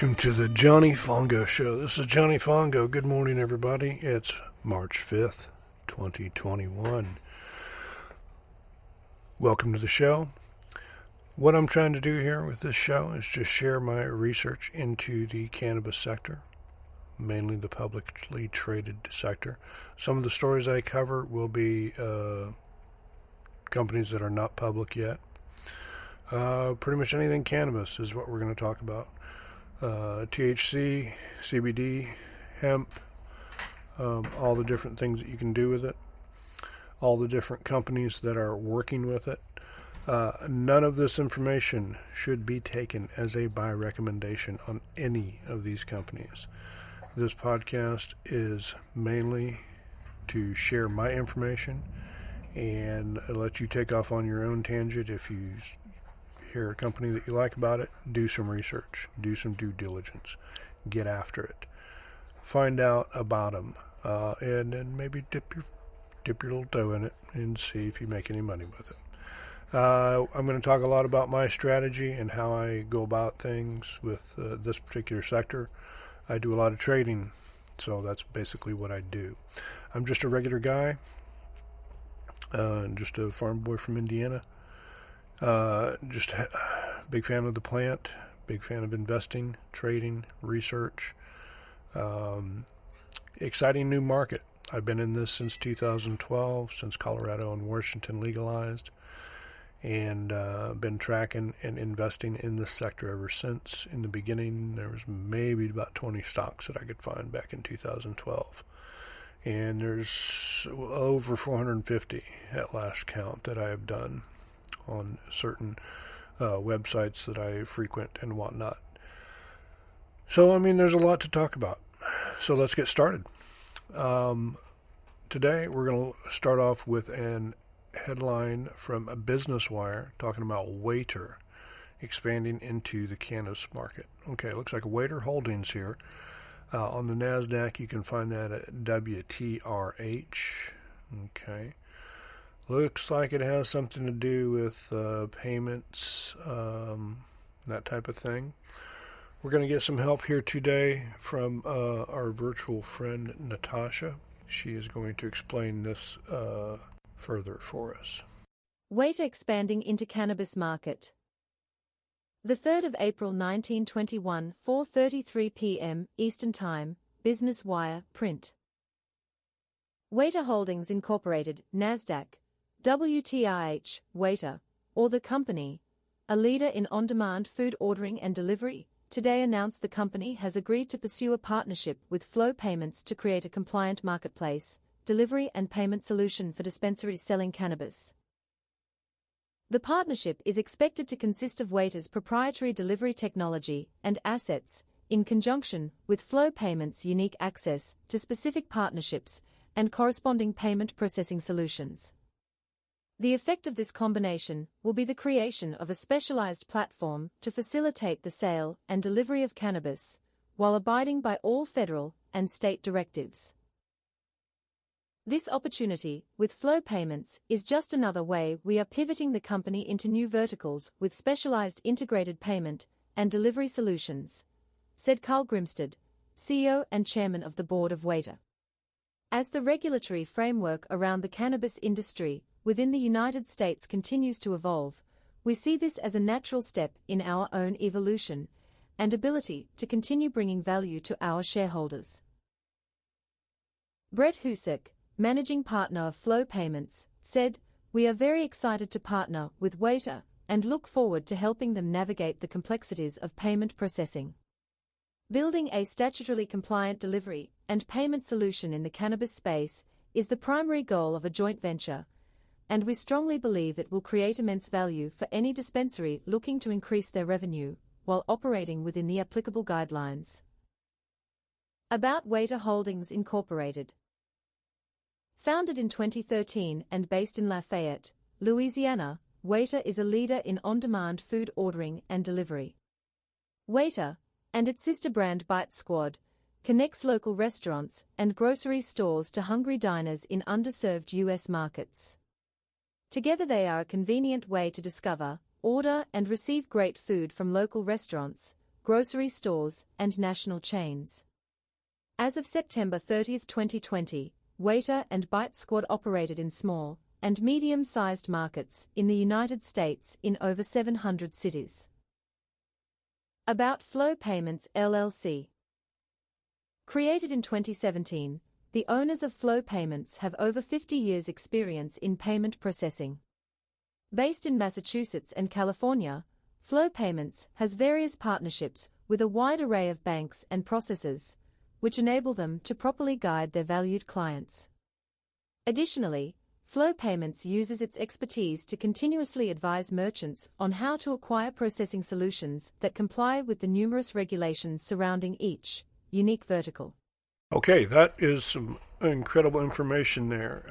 Welcome to the Johnny Fongo Show. This is Johnny Fongo. Good morning, everybody. It's March 5th, 2021. Welcome to the show. What I'm trying to do here with this show is just share my research into the cannabis sector, mainly the publicly traded sector. Some of the stories I cover will be companies that are not public yet. Pretty much anything cannabis is what we're going to talk about. THC, CBD, hemp, all the different things that you can do with it, all the different companies that are working with it. None of this information should be taken as a buy recommendation on any of these companies. This podcast is mainly to share my information and let you take off on your own tangent. If you hear a company that you like about it, do some research, do some due diligence, get after it, find out about them, and then maybe dip your little toe in it and see if you make any money with it. I'm going to talk a lot about my strategy and how I go about things with this particular sector. I do a lot of trading, so that's basically what I do. I'm just a regular guy, just a farm boy from Indiana. Just a big fan of the plant, big fan of investing, trading, research. Exciting new market. I've been in this since 2012, since Colorado and Washington legalized, and been tracking and investing in this sector ever since. In the beginning, there was maybe about 20 stocks that I could find back in 2012. And there's over 450 at last count that I have done on certain websites that I frequent and whatnot. So, there's a lot to talk about. So let's get started. Today, we're going to start off with an headline from a Business Wire talking about Waiter expanding into the cannabis market. Okay, it looks like Waiter Holdings here. On the NASDAQ, you can find that at WTRH. Okay. Looks like it has something to do with payments, that type of thing. We're going to get some help here today from our virtual friend, Natasha. She is going to explain this further for us. Waiter expanding into cannabis market. The 3rd of April 1921, 4:33 p.m. Eastern Time, Business Wire, print. Waiter Holdings Incorporated, NASDAQ, WTRH, Waiter, or the company, a leader in on-demand food ordering and delivery, today announced the company has agreed to pursue a partnership with Flow Payments to create a compliant marketplace, delivery and payment solution for dispensaries selling cannabis. The partnership is expected to consist of Waiter's proprietary delivery technology and assets, in conjunction with Flow Payments' unique access to specific partnerships and corresponding payment processing solutions. The effect of this combination will be the creation of a specialized platform to facilitate the sale and delivery of cannabis, while abiding by all federal and state directives. This opportunity with Flow Payments is just another way we are pivoting the company into new verticals with specialized integrated payment and delivery solutions, said Carl Grimstad, CEO and Chairman of the Board of Waiter. As the regulatory framework around the cannabis industry within the United States continues to evolve, we see this as a natural step in our own evolution and ability to continue bringing value to our shareholders. Brett Husek, managing partner of Flow Payments, said, "We are very excited to partner with Waiter and look forward to helping them navigate the complexities of payment processing. Building a statutorily compliant delivery and payment solution in the cannabis space is the primary goal of a joint venture, and we strongly believe it will create immense value for any dispensary looking to increase their revenue while operating within the applicable guidelines." About Waiter Holdings Incorporated. Founded in 2013 and based in Lafayette, Louisiana, Waiter is a leader in on-demand food ordering and delivery. Waiter, and its sister brand Bite Squad, connects local restaurants and grocery stores to hungry diners in underserved U.S. markets. Together they are a convenient way to discover, order and receive great food from local restaurants, grocery stores, and national chains. As of September 30, 2020, Waiter and Bite Squad operated in small and medium-sized markets in the United States in over 700 cities. About Flow Payments LLC. Created in 2017, the owners of Flow Payments have over 50 years' experience in payment processing. Based in Massachusetts and California, Flow Payments has various partnerships with a wide array of banks and processors, which enable them to properly guide their valued clients. Additionally, Flow Payments uses its expertise to continuously advise merchants on how to acquire processing solutions that comply with the numerous regulations surrounding each unique vertical. Okay, that is some incredible information there.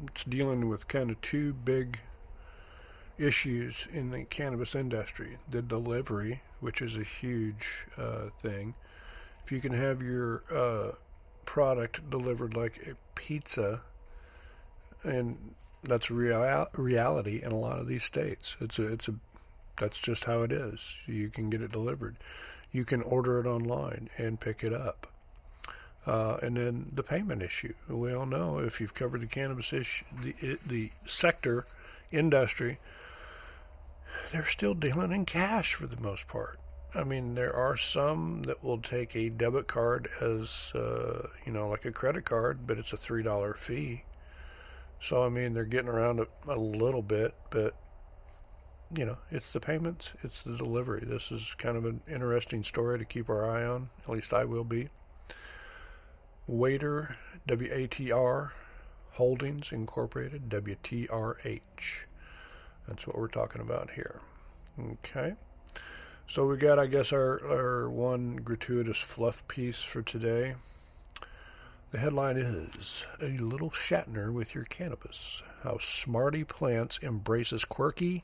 It's dealing with kind of two big issues in the cannabis industry. The delivery, which is a huge thing. If you can have your product delivered like a pizza, and that's reality in a lot of these states. That's just how it is. You can get it delivered. You can order it online and pick it up. And then the payment issue. We all know if you've covered the cannabis issue, the sector, industry, they're still dealing in cash for the most part. I mean, there are some that will take a debit card as, like a credit card, but it's a $3 fee. So, I mean, they're getting around it a little bit, but, it's the payments, it's the delivery. This is kind of an interesting story to keep our eye on. At least I will be. Waiter, WATR, Holdings Incorporated, WTRH. That's what we're talking about here. Okay. So we got, I guess, our one gratuitous fluff piece for today. The headline is, A Little Shatner with Your Cannabis. How Smarty Plants Embraces Quirky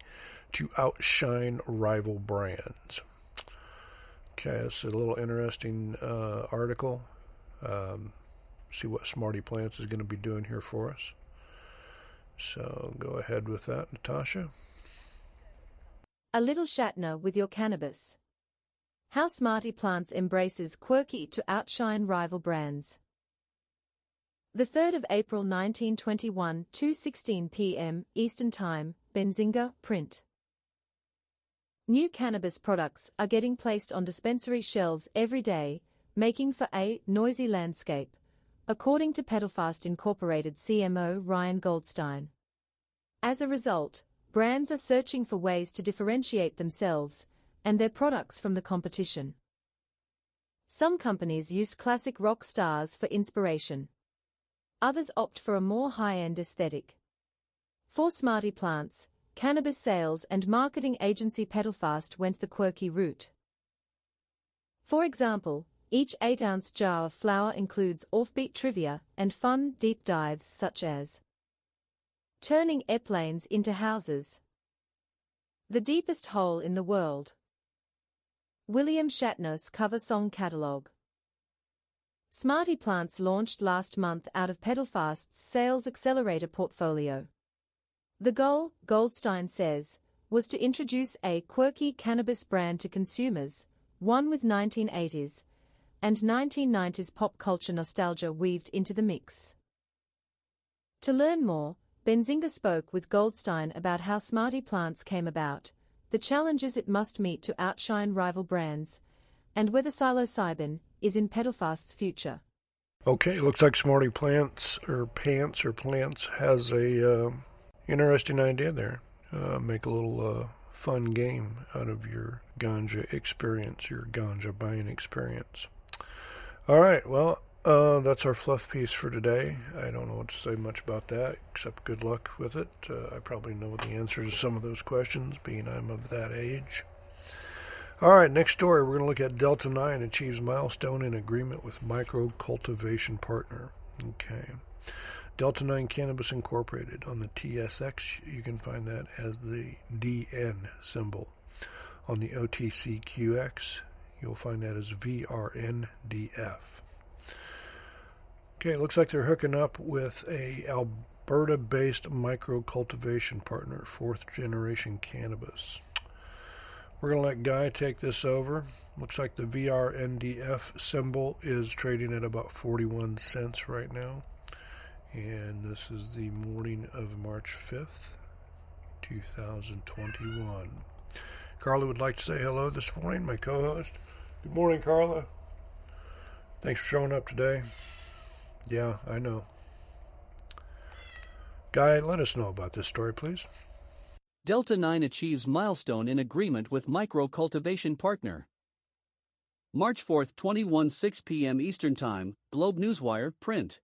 to Outshine Rival Brands. Okay, it's a little interesting article. See what Smarty Plants is going to be doing here for us. So go ahead with that, Natasha. A Little Shatner with Your Cannabis. How Smarty Plants Embraces Quirky to Outshine Rival Brands. The 3rd of April 1921, 2:16 p.m. Eastern Time, Benzinga, print. New cannabis products are getting placed on dispensary shelves every day, making for a noisy landscape, according to Pedalfast Incorporated CMO Ryan Goldstein. As a result, brands are searching for ways to differentiate themselves and their products from the competition. Some companies use classic rock stars for inspiration. Others opt for a more high-end aesthetic. For Smarty Plants, cannabis sales and marketing agency Pedalfast went the quirky route. For example, each 8-ounce jar of flower includes offbeat trivia and fun deep dives such as turning airplanes into houses, the deepest hole in the world, William Shatner's cover song catalog. Smarty Plants launched last month out of Pedalfast's Sales Accelerator portfolio. The goal, Goldstein says, was to introduce a quirky cannabis brand to consumers, one with 1980s and 1990s pop culture nostalgia weaved into the mix. To learn more, Benzinga spoke with Goldstein about how Smarty Plants came about, the challenges it must meet to outshine rival brands, and whether psilocybin is in Pedalfast's future. Okay, looks like Smarty Plants has a interesting idea there. Make a little fun game out of your ganja experience, your ganja buying experience. All right, well, that's our fluff piece for today. I don't know what to say much about that, except good luck with it. I probably know the answers to some of those questions, being I'm of that age. All right, next story, we're going to look at Delta 9 achieves milestone in agreement with micro-cultivation partner. Okay. Delta 9 Cannabis Incorporated on the TSX, you can find that as the DN symbol. On the OTCQX, you'll find that as VRNDF. Okay, it looks like they're hooking up with a Alberta-based micro-cultivation partner, 4th generation cannabis. We're going to let Guy take this over. Looks like the VRNDF symbol is trading at about 41 cents right now. And this is the morning of March 5th, 2021. Carla would like to say hello this morning, my co-host. Good morning, Carla. Thanks for showing up today. Yeah, I know. Guy, let us know about this story, please. Delta 9 achieves milestone in agreement with micro-cultivation partner. March 4, 21, 6 p.m. Eastern Time, Globe Newswire, print.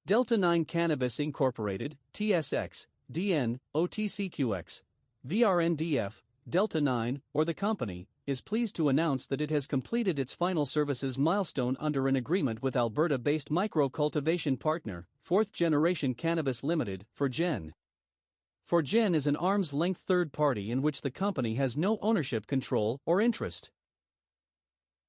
Delta 9 Cannabis Incorporated, TSX, DN, OTCQX, VRNDF, Delta 9, or the company, is pleased to announce that it has completed its final services milestone under an agreement with Alberta-based micro-cultivation partner, 4th Generation Cannabis Limited, ForGen. ForGen is an arm's-length third party in which the company has no ownership control or interest.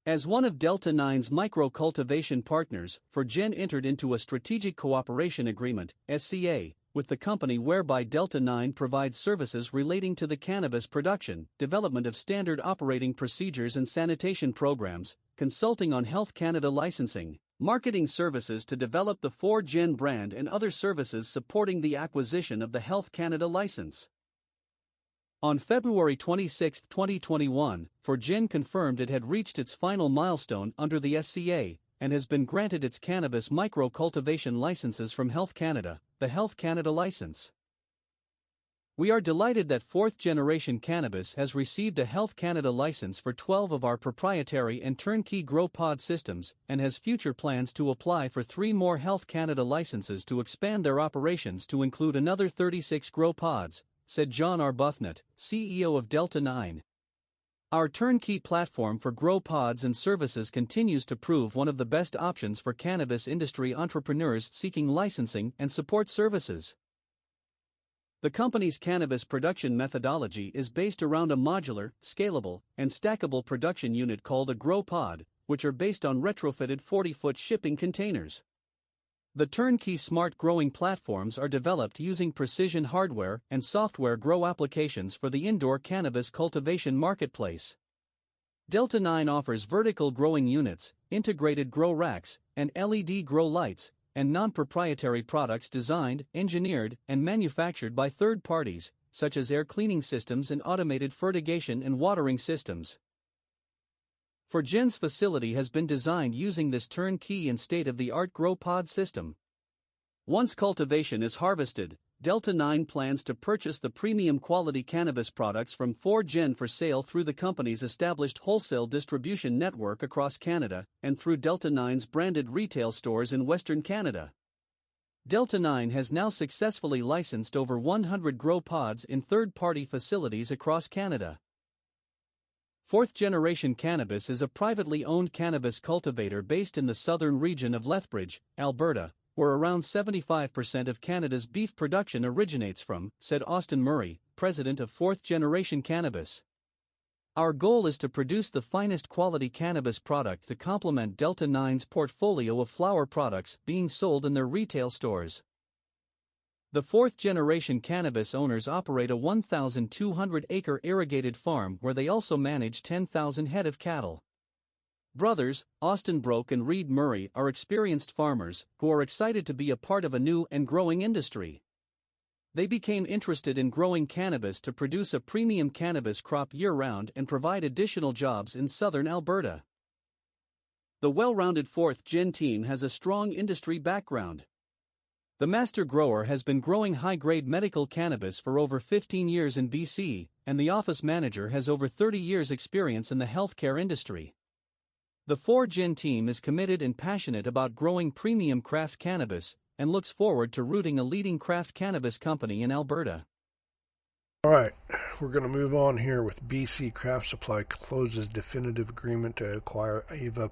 As one of Delta 9's micro-cultivation partners, ForGen entered into a Strategic Cooperation Agreement, SCA, with the company whereby Delta 9 provides services relating to the cannabis production, development of standard operating procedures and sanitation programs, consulting on Health Canada licensing, marketing services to develop the ForGen brand and other services supporting the acquisition of the Health Canada license. On February 26, 2021, ForGen confirmed it had reached its final milestone under the SCA, and has been granted its cannabis micro-cultivation licenses from Health Canada, the Health Canada license. We are delighted that 4th Generation Cannabis has received a Health Canada license for 12 of our proprietary and turnkey grow pod systems, and has future plans to apply for 3 more Health Canada licenses to expand their operations to include another 36 grow pods, said John Arbuthnot, CEO of Delta 9. Our turnkey platform for grow pods and services continues to prove one of the best options for cannabis industry entrepreneurs seeking licensing and support services. The company's cannabis production methodology is based around a modular, scalable, and stackable production unit called a grow pod, which are based on retrofitted 40-foot shipping containers. The turnkey smart growing platforms are developed using precision hardware and software grow applications for the indoor cannabis cultivation marketplace. Delta 9 offers vertical growing units, integrated grow racks, and LED grow lights, and non-proprietary products designed, engineered, and manufactured by third parties, such as air cleaning systems and automated fertigation and watering systems. ForGen's facility has been designed using this turnkey and state-of-the-art grow pod system. Once cultivation is harvested, Delta 9 plans to purchase the premium quality cannabis products from ForGen for sale through the company's established wholesale distribution network across Canada and through Delta 9's branded retail stores in Western Canada. Delta 9 has now successfully licensed over 100 grow pods in third-party facilities across Canada. 4th Generation Cannabis is a privately owned cannabis cultivator based in the southern region of Lethbridge, Alberta, where around 75% of Canada's beef production originates from, said Austin Murray, president of 4th Generation Cannabis. Our goal is to produce the finest quality cannabis product to complement Delta 9's portfolio of flower products being sold in their retail stores. The 4th Generation Cannabis owners operate a 1,200-acre irrigated farm where they also manage 10,000 head of cattle. Brothers, Austin Broke and Reed Murray, are experienced farmers who are excited to be a part of a new and growing industry. They became interested in growing cannabis to produce a premium cannabis crop year-round and provide additional jobs in southern Alberta. The well-rounded 4th Gen team has a strong industry background. The master grower has been growing high-grade medical cannabis for over 15 years in BC, and the office manager has over 30 years' experience in the healthcare industry. The 4Gen team is committed and passionate about growing premium craft cannabis, and looks forward to rooting a leading craft cannabis company in Alberta. All right, we're going to move on here with BC Craft Supply closes definitive agreement to acquire Ava